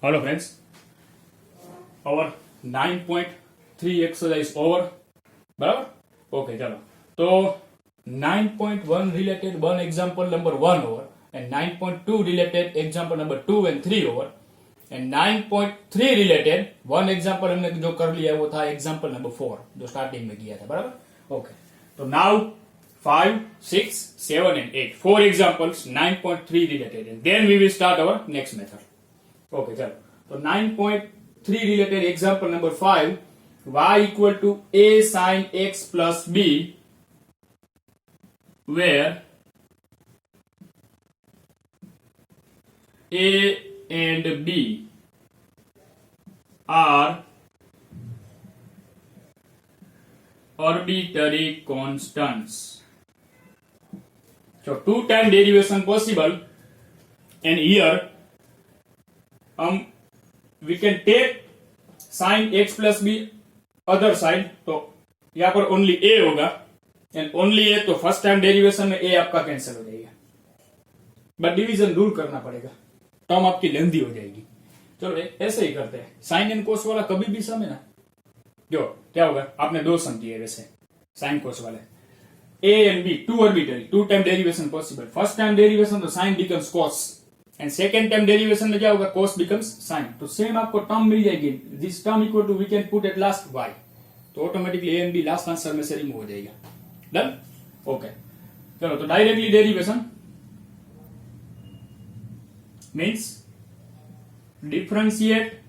Hello friends, our 9.3 exercise over. बराबर. Okay, चलो तो 9.1 related one example number 1 over and 9.2 related example number 2 and 3 over and 9.3 related one example हमने जो कर लिया वो था example number 4 जो स्टार्टिंग में किया था. बराबर. ओके, तो now 5, 6, 7 and 8 4 examples 9.3 related and then we will start our next method. Okay, चलो तो 9.3 related example number 5, y equal to a sin x plus b, where a and b are arbitrary constants. So two time derivation possible, and here we can take sin x plus b other side, तो यहाँ पर only a होगा and only a, तो first time derivation में a आपका cancel हो जाएगा, but division rule करना पड़ेगा, टर्म आपकी लेंथी हो जाएगी. चलो ऐसे ही करते हैं. साइन एंड कोस वाला कभी भी सम है ना, जो क्या होगा, आपने दो सम दिए वैसे साइन कोस वाले, a and b two arbitrary, two time derivation possible. First time derivation तो sine becomes cos and second time derivation में क्या होगा, कोस बिकम्स साइन. तो सेम आपको टर्म मिल जाएगी. This term equal to we can put at last y, तो automatically a and b last answer में से रिमूव हो जाएगा. डन. ओके, चलो तो directly derivation means differentiate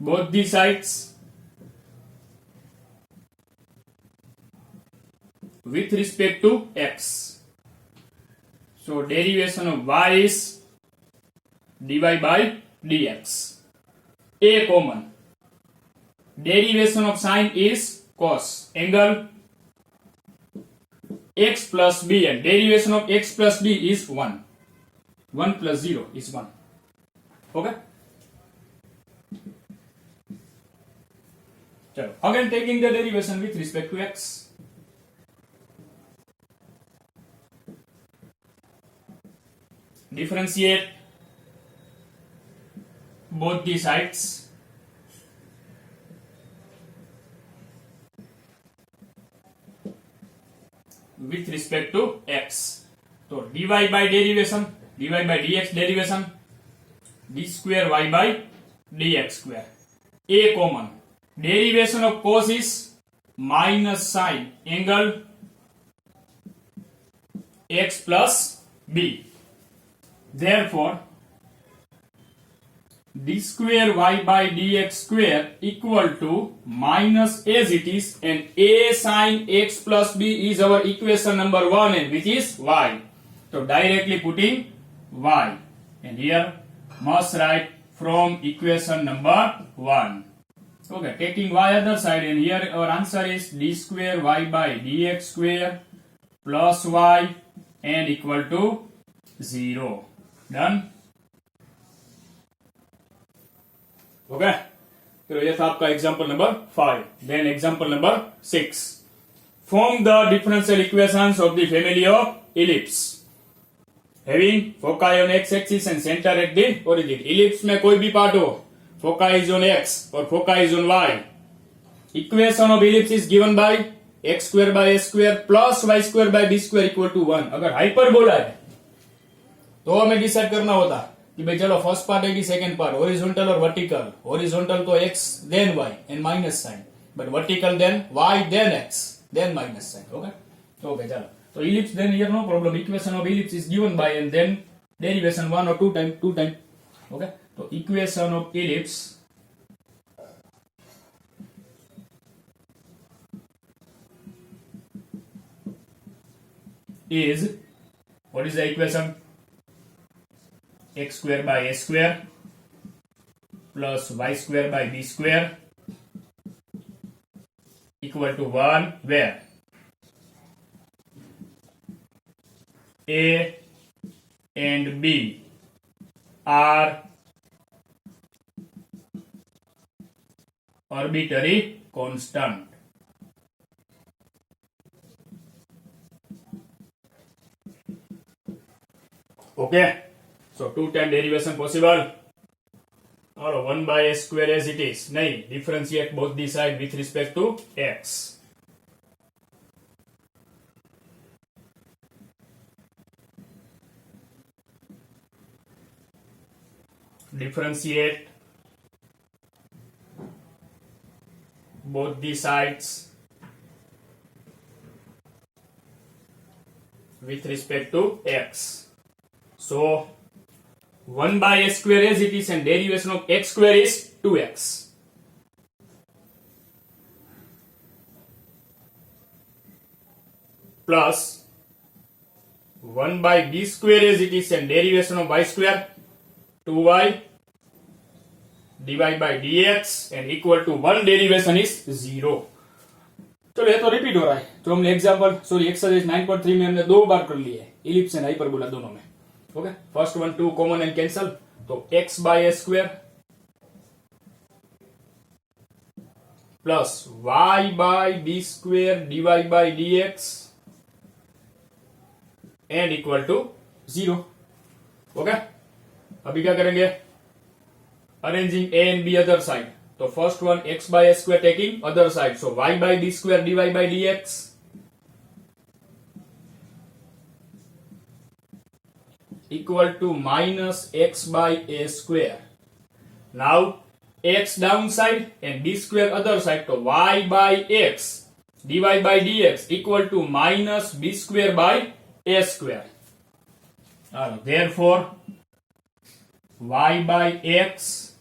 both the sides with respect to x. So derivation of y is dy by dx. A common. Derivation of sine is cos. Angle x plus b, and derivation of x plus b is 1. 1 plus 0 is 1. Okay? चलो, again taking the derivation with respect to x. Differentiate both the sides with respect to x. So dy by derivation, dy by dx derivation, d square y by dx square. A common. Derivation of cos is minus sine angle x plus b. Therefore, d square y by dx square equal to minus as it is, and a sine x plus b is our equation number 1, and which is y. So directly putting y, and here must write from equation number 1. Okay, taking y other side, and here our answer is d square y by dx square plus y and equal to 0. Done. Okay, so ये था आपका example number 5. Then example number 6. Form the differential equations of the family of ellipse having foci on x-axis and center at the origin. Ellipse में कोई भी part हो, foci is on x or foci is on y. Equation of ellipse is given by x square by a square plus y square by b square equal to 1. अगर hyperbola है तो हमें decide करना होता कि भाई चलो फर्स्ट पार्ट है कि सेकंड पार्ट, हॉरिजॉन्टल और वर्टिकल. हॉरिजॉन्टल तो x then y and minus sign, but vertical then y then x then minus sign. Okay, okay, चलो तो ellipse then here no problem. Equation of ellipse is given by and then derivation 1 और 2 time. Okay, तो equation of ellipse is, what is the equation? X square by a square plus y square by b square equal to 1, where a and b are arbitrary constant. Okay, So 2 time derivation possible. Or 1 by s square as it is. नहीं, differentiate both the side with respect to x. Differentiate both the sides with respect to x. So 1 by s square as it is and derivation of x square is 2x. Plus 1 by b square as it is and derivation of y square 2y divided by dx and equal to 1 derivation is 0. चलो ये तो repeat हो रहा है. तो हमने example exercise 9.3 में हमने 2 बार कर लिए इलिप्स एंड हाइपरबोला दोनों में. Okay, first one 2 common and cancel, तो x by s square plus y by b square divide by dx and equal to 0. Okay, अभी क्या करेंगे? Arranging a and b other side. तो first one x by s square taking other side, so y by b square divide by dx equal to minus x by a square. Now x downside and b square other side, so y by x divided by dx equal to minus b square by a square. Therefore y by x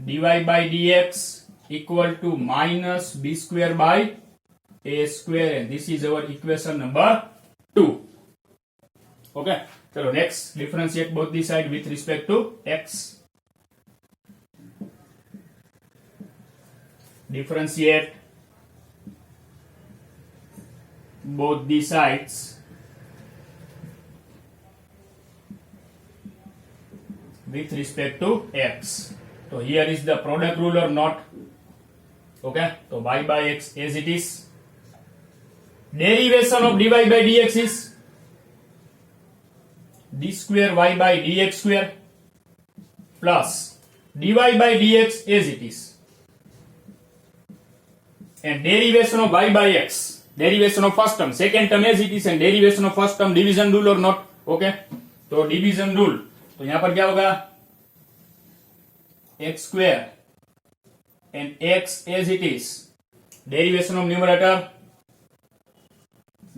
divided by dx equal to minus b square by a square, and this is our equation number 2. Okay, so next differentiate both the side with respect to x. Differentiate both the sides with respect to x. So here is the product rule or not. Okay, so y by x as it is. Derivation of dy by dx is d square y by dx square plus dy by dx as it is, and derivation of y by x, derivation of first term, second term as it is, and derivation of first term, division rule or not. Okay, तो division rule, तो यहां पर क्या होगा? x square and x as it is, derivation of numerator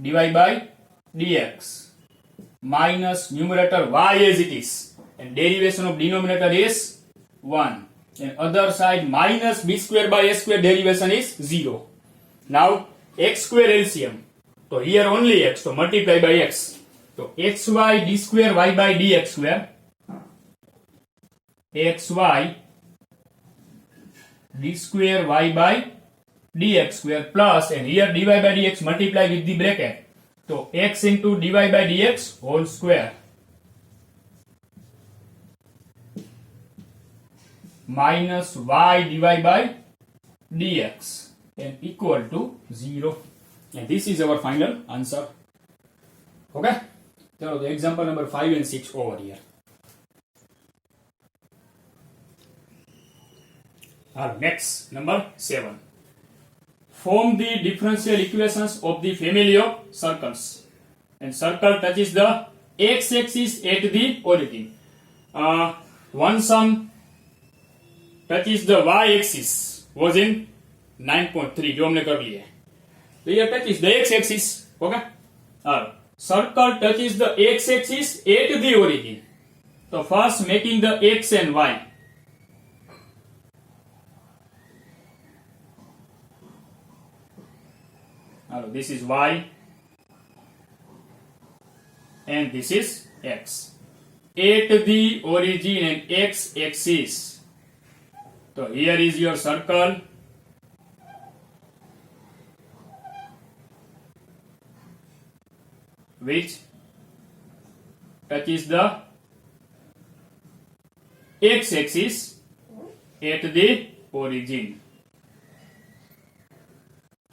dy by dx minus numerator y as it is, and derivation of denominator is 1, and other side minus b square by a square, derivation is 0. Now x square LCM, so here only x, so multiply by x, so xy d square y by dx square, xy d square y by dx square plus, and here dy by dx multiply with the bracket, so x into dy by dx whole square minus y divided by dx and equal to 0. And this is our final answer. Okay, so the example number 5 and 6 over here. Next, number 7. Form the differential equations of the family of circles, and circle touches the x-axis at the origin. One sum touches the y-axis was in 9.3 जो हमने कर लिए. So here touches the x-axis. Okay. Circle touches the x-axis at the origin. So first making the x and y. This is y and this is x at the origin and x axis. So here is your circle, which touches the x axis at the origin.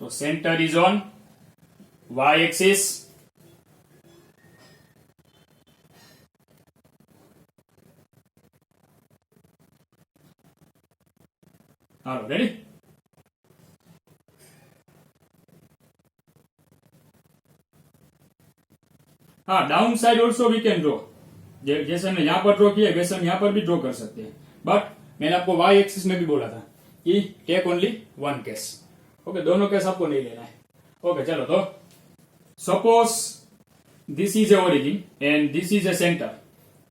So center is on y axis હાલો ready. हाँ, down side also we can draw. जैसे हमने यहाँ पर draw किया वैसे हम यहाँ पर भी ड्रॉ कर सकते हैं. बट मैंने आपको वाई एक्सिस में भी बोला था कि take only one case. Okay, दोनों केस आपको नहीं लेना है. ओके, चलो तो suppose this is a origin and this is a centre.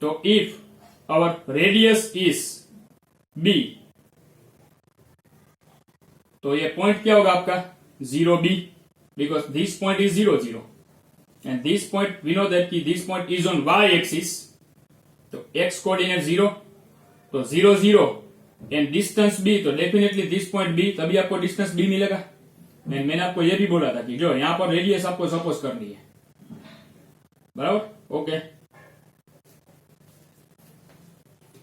तो if our radius is b, तो ये पॉइंट क्या होगा आपका 0b, because this point is 0 0 and this point we know that this point is on y axis. तो x coordinate 0, तो 0 0 and distance b, तो definitely this point b, तभी आपको डिस्टेंस b मिलेगा. मैंने आपको ये भी बोला था कि जो यहां पर रेडियस आपको सपोज करनी है, बराबर. ओके,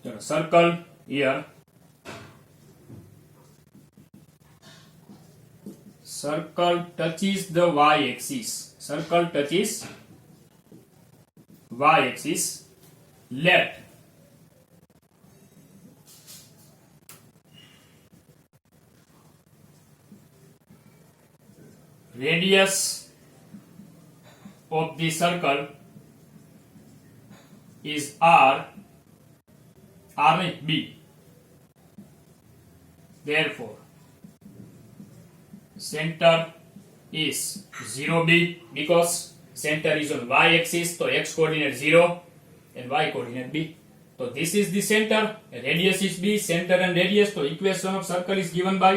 चलो circle here, circle touches the y-axis. Circle touches y-axis. Let radius of the circle is r b. Therefore, center is 0b, because center is on y axis, so x coordinate 0 and y coordinate b. So this is the center, radius is b, center and radius. So equation of circle is given by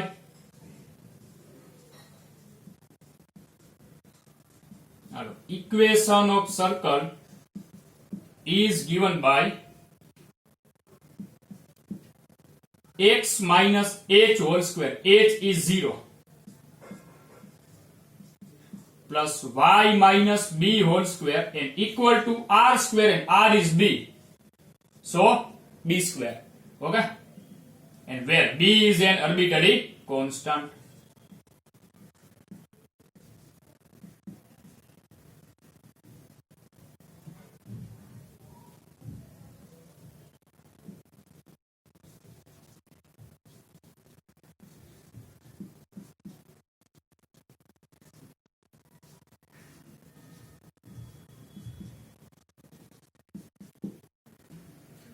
equation of circle is given by x minus h whole square, h is 0, plus y minus b whole square and equal to r square, and r is b, so b square. Okay, and where b is an arbitrary constant.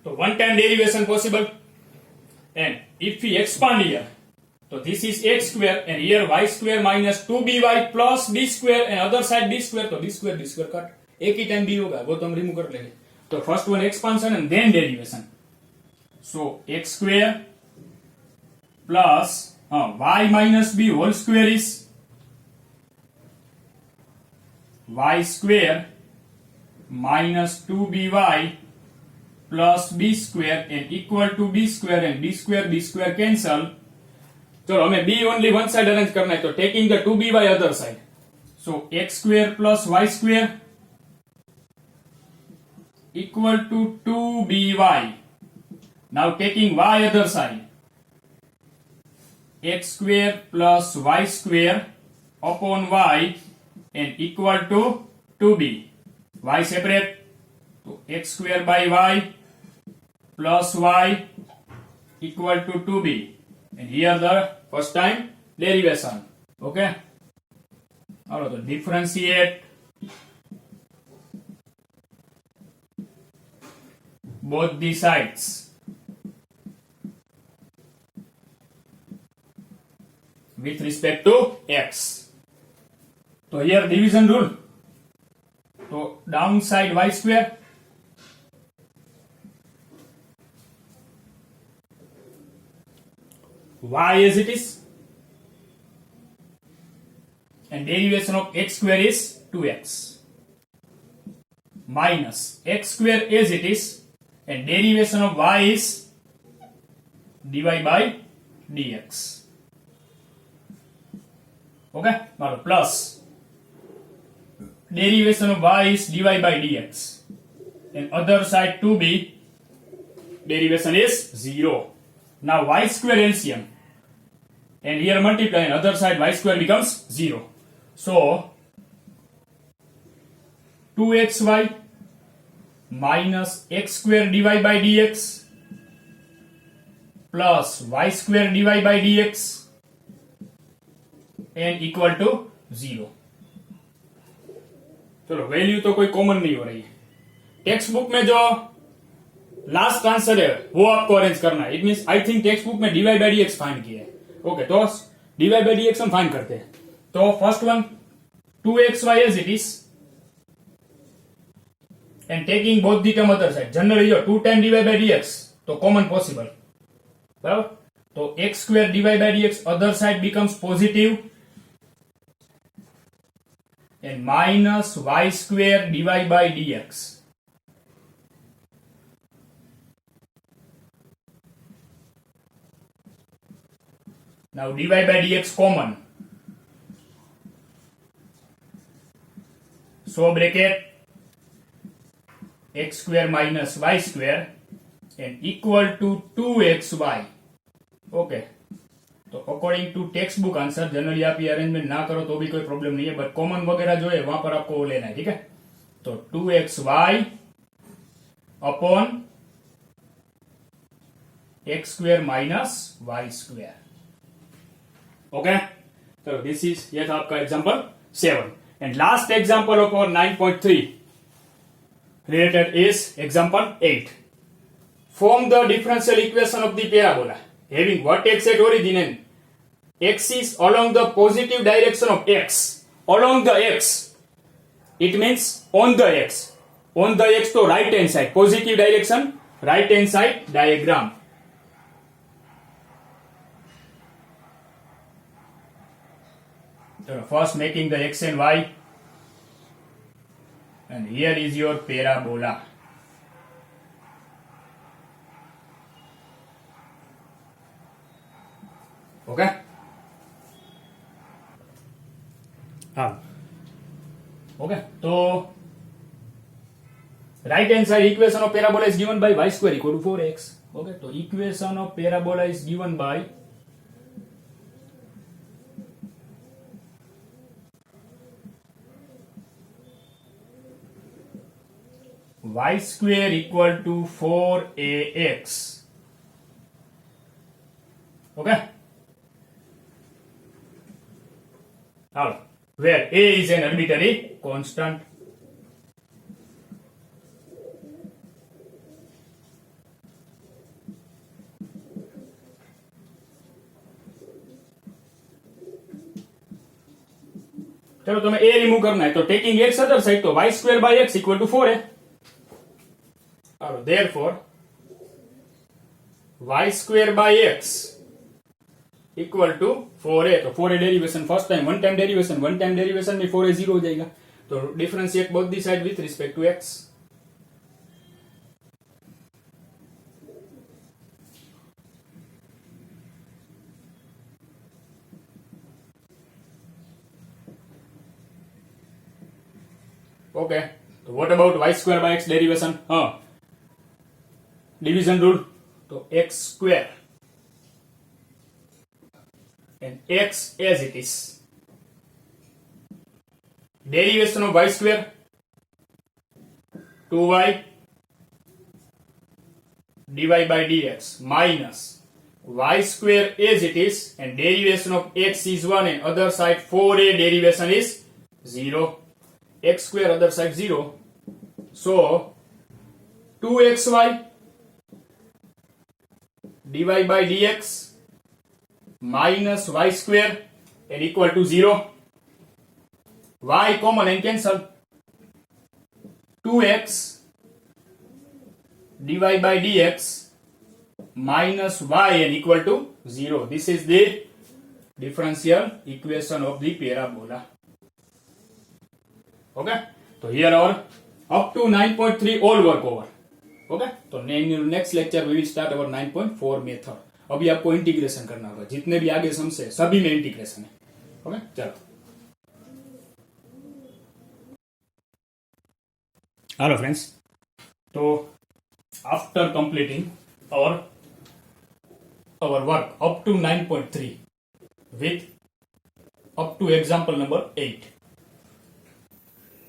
So one time derivation possible, and if we expand here, so this is x square and here y square minus 2by plus b square and other side b square, तो b square cut, एक ही time b होगा, वो तो हम remove कर लेंगे. तो first one expansion and then derivation. So x square plus y minus b whole square is y square minus 2by plus b square and equal to b square, and b square cancel. चलो हमें b only one side arrange करना है, तो taking the 2by other side, so x square plus y square equal to 2by. Now taking y other side, x square plus y square upon y and equal to 2b. Y separate, so x square by y plus y equal to 2b, and here the first time derivation. Okay, now to differentiate both the sides. With respect to x. So here division rule. So downside y square y as it is, and derivation of x square is 2x, minus x square as it is, and derivation of y is dy by dx. Okay, now plus derivation of y is dy by dx, and other side 2b, derivation is 0. Now y square LCM, and here multiply, and other side y square becomes 0. So 2xy minus x square dy by dx plus Y square dy by dx and equal to 0। चलो value तो कोई common नहीं हो रही है। Text book में जो last answer है वो आपको अरेंज करना है। It means I think text book में dy by dx फाइंड किया है। ओके, तो dy by dx हम फाइंड करते हैं। तो first one 2xy as it is and taking both the term other side, generally जो 2 टाइम dy by dx तो कॉमन पॉसिबल, बराबर। तो x square dy by dx other side becomes positive and minus y square dy by dx. Now dy by dx common. So bracket x square minus y square and equal to 2xy. Okay. तो according to textbook answer, generally आप ये arrangement ना करो तो भी कोई problem नहीं है, बट कॉमन वगैरह जो है वहां पर आपको वो लेना है, ठीक है। तो 2xy upon X square minus Y square. Okay, तो दिस इज, ये था आपका example 7 and last example of our 9.3 related is example 8। Form the differential equation of the parabola having vertex at origin and axis along the positive direction of x, along the x, it means on the x, on the x to right hand side, positive direction, right hand side diagram. So first making the x and y, and here is your parabola. Okay, हाँ okay. तो right hand side equation of parabola is given by y square equal to 4x। Okay, तो equation of parabola is given by y square equal to 4ax। Okay, now where a is an arbitrary constant. चलो तुम्हें a remove करना है, तो taking x other side तो y square by x equal to 4 है। और therefore y square by x equal to 4a। तो 4a derivation first time, one time derivation में 4a 0 हो जाएगा। तो differentiate both the side with respect to x। Okay, तो what about y square by x derivation? हाँ, division rule, तो x square and x as it is, derivation of y square 2y dy by dx minus y square as it is and derivation of x is 1 and other side 4a derivation is 0, x square other side 0, so 2xy dy by dx minus y square and equal to 0. Y common and cancel. 2x dy by dx minus y and equal to 0. This is the differential equation of the parabola. Okay, so here our up to 9.3 all work over. Okay, so in next lecture we will start our 9.4 method. अभी आपको integration करना होगा, जितने भी आगे sums है सभी में इंटीग्रेशन है। ओके, चलो हेलो फ्रेंड्स। तो after completing our work up to 9.3 with up to example number 8,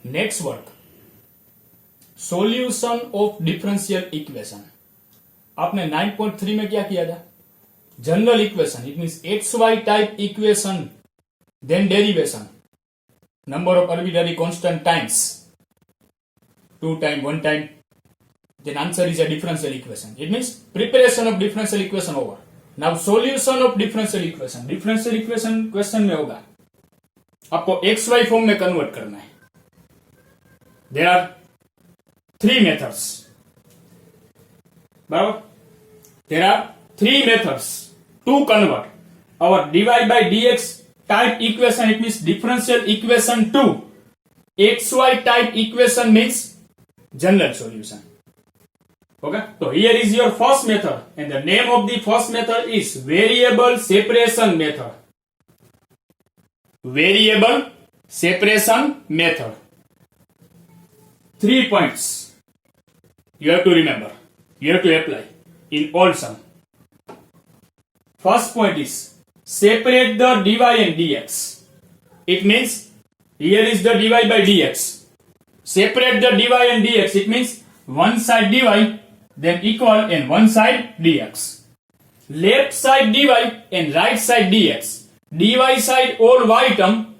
next work solution of differential equation। आपने 9.3 में क्या किया था? general equation, it means xy type equation, then derivation, number of arbitrary constant times, 2 time, 1 time, then answer is a differential equation. It means preparation of differential equation over. Now solution of differential equation. Differential equation question में होगा, आपको xy form में convert करना है. There are 3 methods. बराबर? There are 3 methods to convert our dy by dx type equation, it means differential equation, to xy type equation, means general solution. Okay, so here is your first method, and the name of the first method is variable separation method. Variable separation method. 3 points you have to remember, you have to apply in all sum. First point is separate the dy and dx. It means here is the dy by dx. Separate the dy and dx. It means one side dy, then equal, and one side dx. Left side dy and right side dx. dy side all y term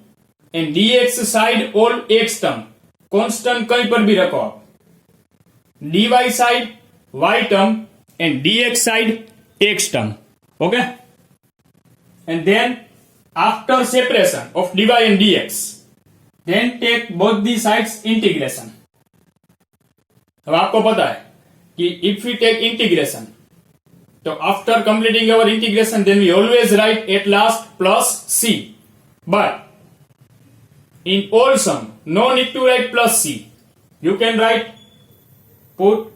and dx side all x term. Constant कहीं पर भी रखो आप. dy side y term and dx side x term. Okay? And then after separation of dy and dx, then take both the sides integration. अब आपको पता है कि if we take integration, so after completing our integration, then we always write at last plus c. But in all sum, no need to write plus c. You can write, put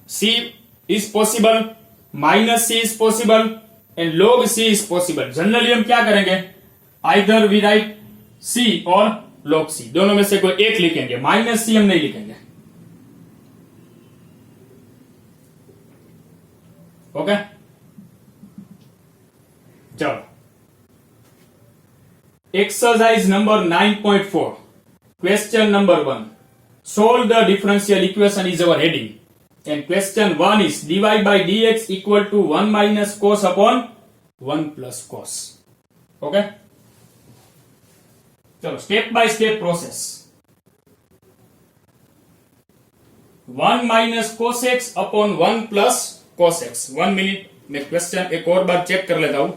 c is possible, minus c is possible, and log c is possible. Generally हम क्या करेंगे, either we write c or log c, दोनों में से कोई एक लिखेंगे, minus c हम नहीं लिखेंगे. ओके, चलो exercise number 9.4, question number 1. Solve the differential equation is our heading, and question 1 is dy by dx equal to 1 minus cos upon 1 plus cos. Okay, चलो step by step process. 1 minus cos x upon 1 plus cos x. 1 minute में question एक और बार check कर लेता हूं.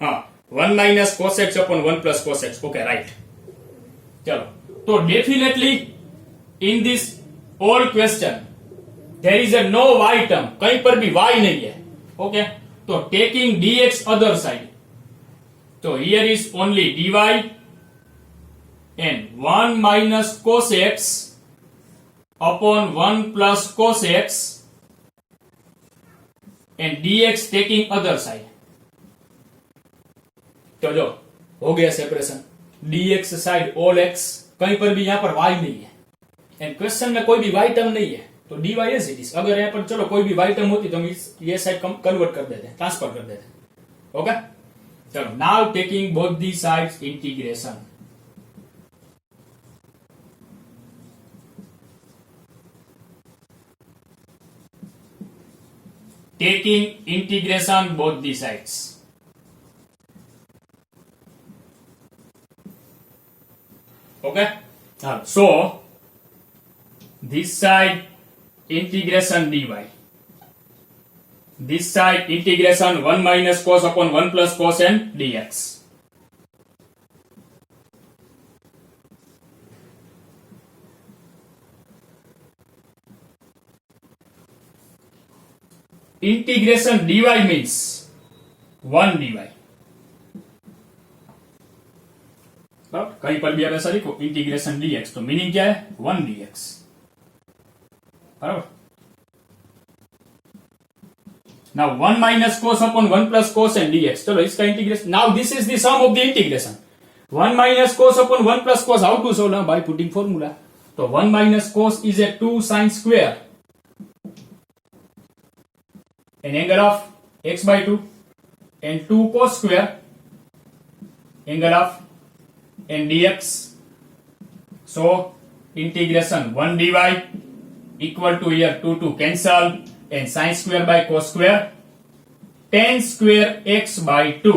हाँ, 1 minus cos x upon 1 plus cos x. Okay, right. चलो, तो definitely in this all question there is a no y term, कहीं पर भी y नहीं है. ओके, तो टेकिंग dx अदर साइड, तो here is only dy and 1 minus cos x upon 1 plus cos x and dx taking other side. तो जो हो गया separation, dx side all x, कहीं पर भी यहां पर y नहीं है, एंड क्वेश्चन में कोई भी y टर्म नहीं है, तो dy एज इट इज. अगर यहां पर चलो कोई भी y टर्म होती तो हम ये साइड कन्वर्ट कर देते, ट्रांसफर कर देते. ओके, चलो now taking both the sides integration. Taking integration both the sides. Okay, so this side integration dy, this side integration 1 minus cos upon 1 plus cos and dx. Integration dy means 1 dy. कहीं पर भी आप ऐसा लिखो integration dx, तो meaning क्या है, 1 dx. बराबर. नाउ 1 माइनस cos upon 1 plus cos and dx. चलो इसका integration, now this is the sum of the integration. 1 minus cos upon 1 plus cos, how to solve? By putting formula. तो 1 minus cos is a 2 sin square, an angle of x by 2, and 2 cos square, angle of n dx. So integration 1 dy equal to here 2 cancel and sin square by cos square tan square x by 2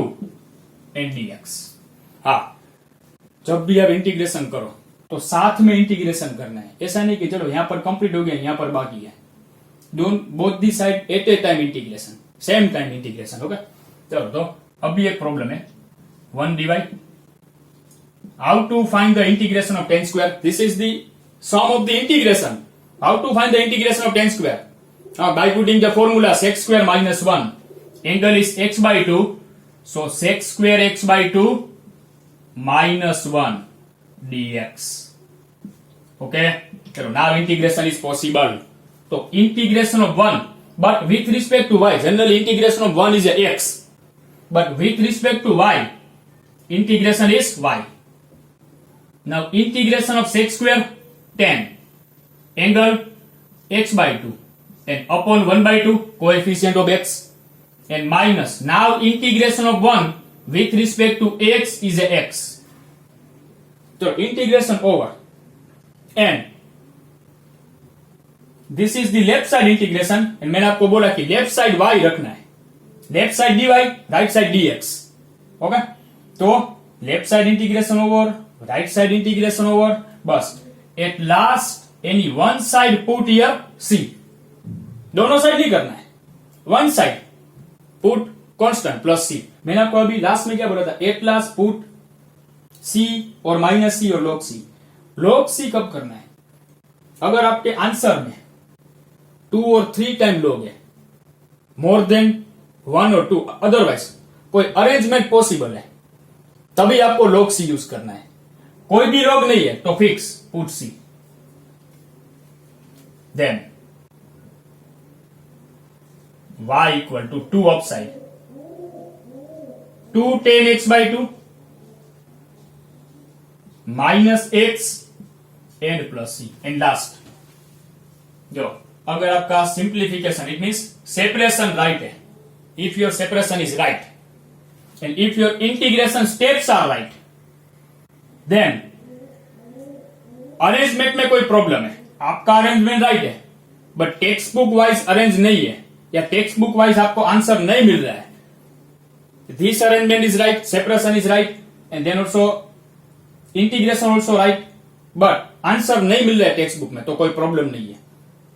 and dx. हाँ, जब भी आप integration करो तो साथ में integration करना है, ऐसा नहीं कि चलो यहां पर कंप्लीट हो गया यहां पर बाकी है. Don't both the side at a time integration, same time integration. Okay, चलो तो अभी एक प्रॉब्लम है 1 dy. How to find the integration of tan square? This is the sum of the integration. How to find the integration of tan square? By putting the formula sec square minus 1. Angle is x by 2. So sec square x by 2 minus 1 dx. Okay? So now integration is possible. So integration of 1. But with respect to y. Generally integration of 1 is a x. But with respect to y. Integration is y. Now integration of sec square tan angle x by 2 and upon 1 by 2 coefficient of x and minus now integration of 1 with respect to x is a x. So integration over and this is the left side integration and मैंने आपको बोला कि left side y रखना है, left side dy right side dx. Okay, तो left side integration over right side integration over, बस at last any one side put here c. दोनों side नहीं करना है, one side put constant plus c. मैंने आपको अभी लास्ट में क्या बोला था, at last put c और माइनस c और log c. log c कब करना है, अगर आपके आंसर में 2 और 3 टाइम log है, मोर देन 1 और 2, अदरवाइज कोई अरेंजमेंट पॉसिबल है तभी आपको log c यूज करना है. कोई भी log नहीं है तो fix put c. Then y equal to 2 upside 2 tan x by 2 minus x and plus c and last. जो अगर आपका simplification it means separation right है, if your separation is right and if your integration steps are right then arrangement में कोई problem है, आपका arrangement right है but text book wise arrange नहीं है या टेक्स्ट बुक वाइज आपको आंसर नहीं मिल रहा है. This arrangement is right, separation is right and then also integration also right but answer नहीं मिल रहा है टेक्स्ट बुक में तो कोई प्रॉब्लम नहीं है.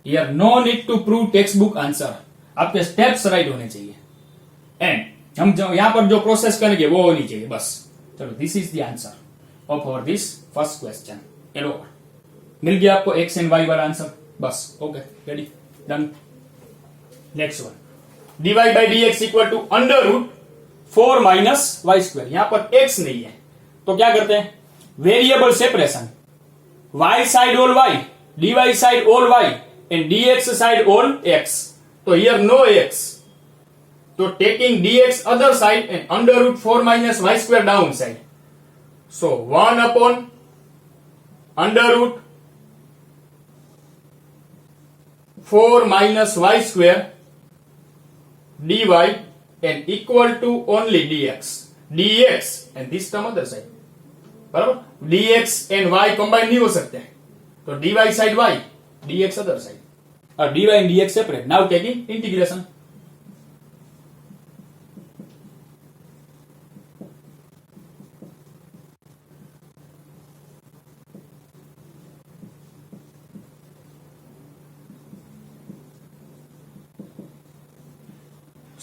Here no need to prove textbook answer, आपके स्टेप्स राइट होने चाहिए एंड हम जो यहां पर जो प्रोसेस करेंगे वो होनी चाहिए बस. चलो this is the answer of our this first question. चलो मिल गया आपको एक्स एंड वाई वाला आंसर, बस. Okay, ready, done. Next one, dy by dx equal to under root 4 minus Y square. यहां पर x नहीं है तो क्या करते हैं, variable separation, y side all y, dy side all y and dx side all x. तो here no x, तो taking dx other side and under root 4 minus Y square down side. So 1 upon under root 4 minus y square dy and equal to only dx and this term other side. बराबर, dx and y combine नहीं हो सकते हैं तो dy side y, dx other side और dy and dx separate. Now taking integration.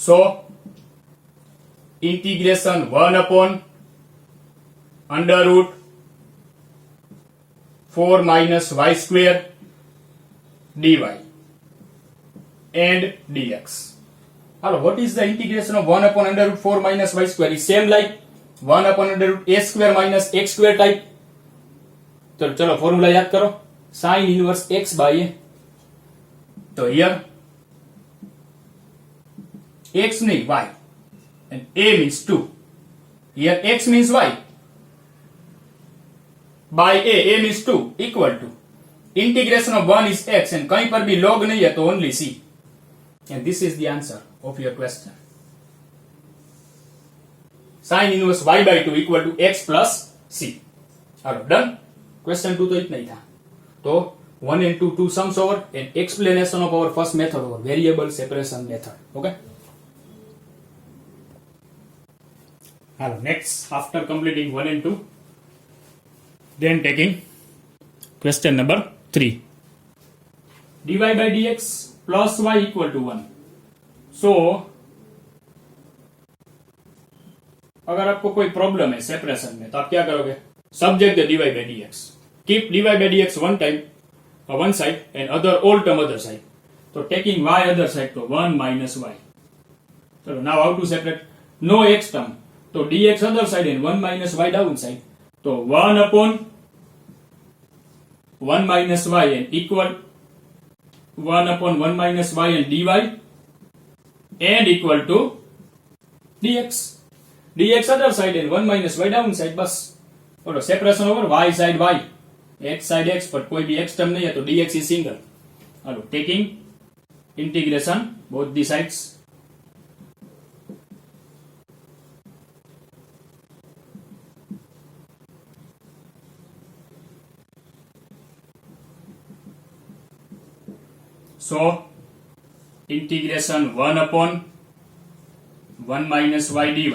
So integration 1 upon under root 4 minus y square dy and dx. Hello, what is the integration of 1 upon under root 4 minus y square? Is same like 1 upon under root a square minus x square type. तो चलो formula याद करो, sine inverse x by ए. तो here x नहीं y and a means 2. Here x means y by a means 2 equal to integration of 1 is x and कहीं पर भी log नहीं है तो only c and this is the answer of your question. Sin inverse y by 2 equal to x plus c. Alright, done. Question 2 तो इतना ही था. તો 1 and 2 sums over and explanation of our first method over variable separation method. Okay. Next, after completing 1 and 2, then taking question number 3. dy by dx plus y equal to 1. So, अगर आपको कोई problem है separation में तो आप क्या करोगे? Subject the dy by dx. Keep dy by dx one side and all term other side. So taking y other side to 1 minus y. So now how to separate? No x term. So dx other side and 1 minus y downside. So 1 upon 1 minus y and equal 1 upon 1 minus y and dy and equal to dx. dx other side and 1 minus y downside बस. और separation over y side y, x side x, पर कोई भी x term नहीं है तो dx is single. Hello, taking integration both the sides. So integration 1 upon 1 minus y dy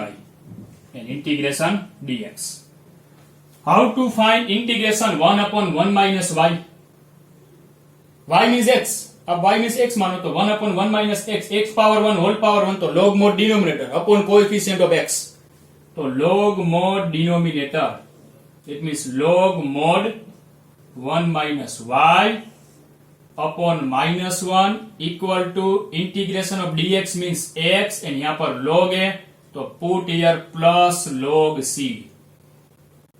and integration dx. How to find integration 1 upon 1 minus y? Y means x. अब y means x मानो तो 1 upon 1 minus x, x power 1 whole power 1 तो log mod denominator upon coefficient of x. तो log mod denominator. It means log mod 1 minus y upon minus 1 equal to integration of dx means x and यहाँ पर log है तो put here plus log c.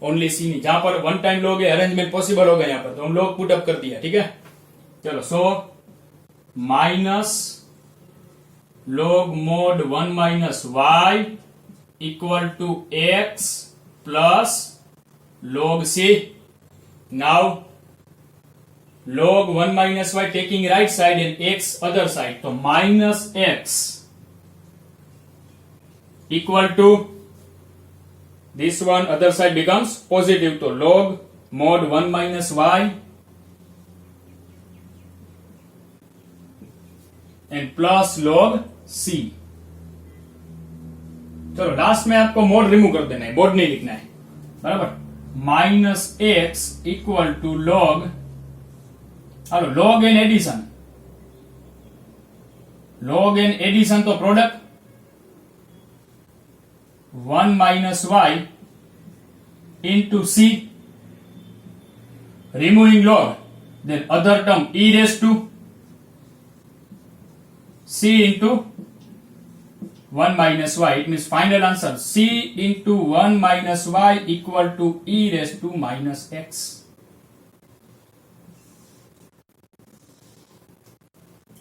Only c नहीं, जहां पर one time log है arrangement possible होगा यहाँ पर तो हम log पुट अप कर दिया. ठीक है, चलो. So minus log mod 1 minus y equal to x plus log c. Now log 1 minus y taking right side and x other side. So minus x equal to this one other side becomes positive. So log mod 1 minus y and plus log c. चलो last में आपको mode remove कर देना है, board नहीं लिखना है. बराबर. Minus X equal to log, hello, log and addition. log and addition तो product 1 minus y into c, removing log, then other term e raised to c into 1 minus y. It means final answer c into 1 minus y equal to e raised to minus x.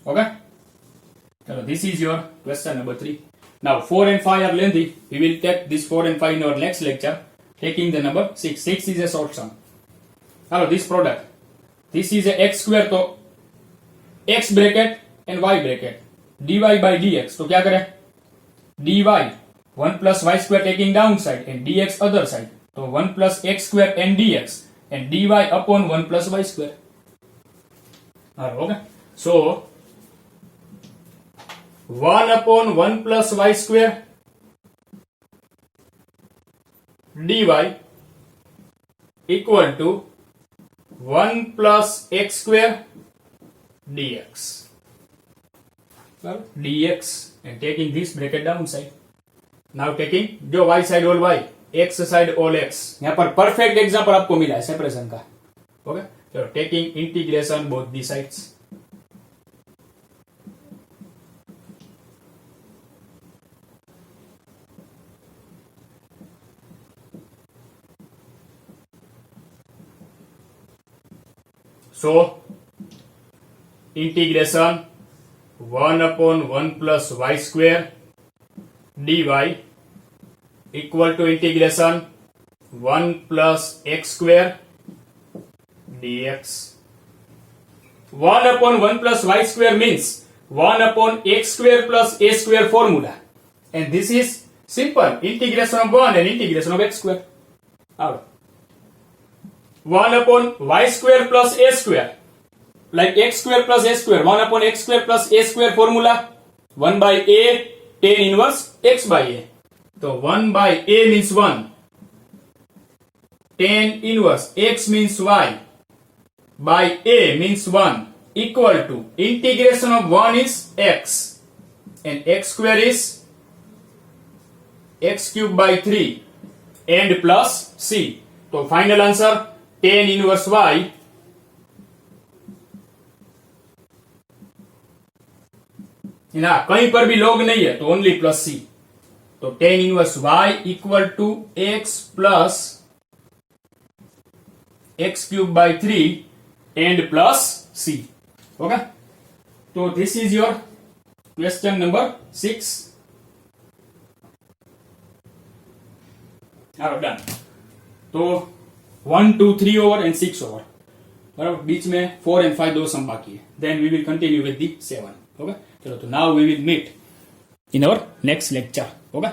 Okay? So this is your question number 3. Now 4 and 5 are lengthy. We will take this 4 and 5 in our next lecture. Taking the number 6. 6 is a short sum. Now this product. This is a x square, तो x bracket and y bracket. dy by dx. तो क्या करें? dy 1 plus y square taking downside and dx other side. तो 1 plus x square and dx and dy upon 1 plus y square. Okay. So 1 upon 1 plus y square dy equal to 1 plus x square dx. dx and taking this bracket downside. Now taking जो y side all y, x side all x. यहाँ पर perfect example आपको मिला है separation का. Okay, चलो. Taking integration both the sides. So integration 1 upon 1 plus y square dy equal to integration 1 plus x square dx. 1 upon 1 plus y square means 1 upon x square plus a square formula, and this is simple integration of 1 and integration of x square. Out. 1 upon y square plus a square, like x square plus a square, 1 upon x square plus a square formula, 1 by a tan inverse x by a. So 1 by a means 1, tan inverse x means y by a means 1 equal to integration of 1 is x and x square is x cube by 3 and plus c. So final answer tan inverse y ना कहीं पर भी log नहीं है तो only plus c. तो tan inverse y equal to x plus x cube by 3 and plus c. Okay, तो this is your question number 6. Done. तो 1, 2, 3 ओवर एंड 6 ओवर बराबर, बीच में 4 एंड 5 दो सम बाकी है. Then we will continue with the 7. Okay, चलो तो now we will meet in our next lecture. Okay.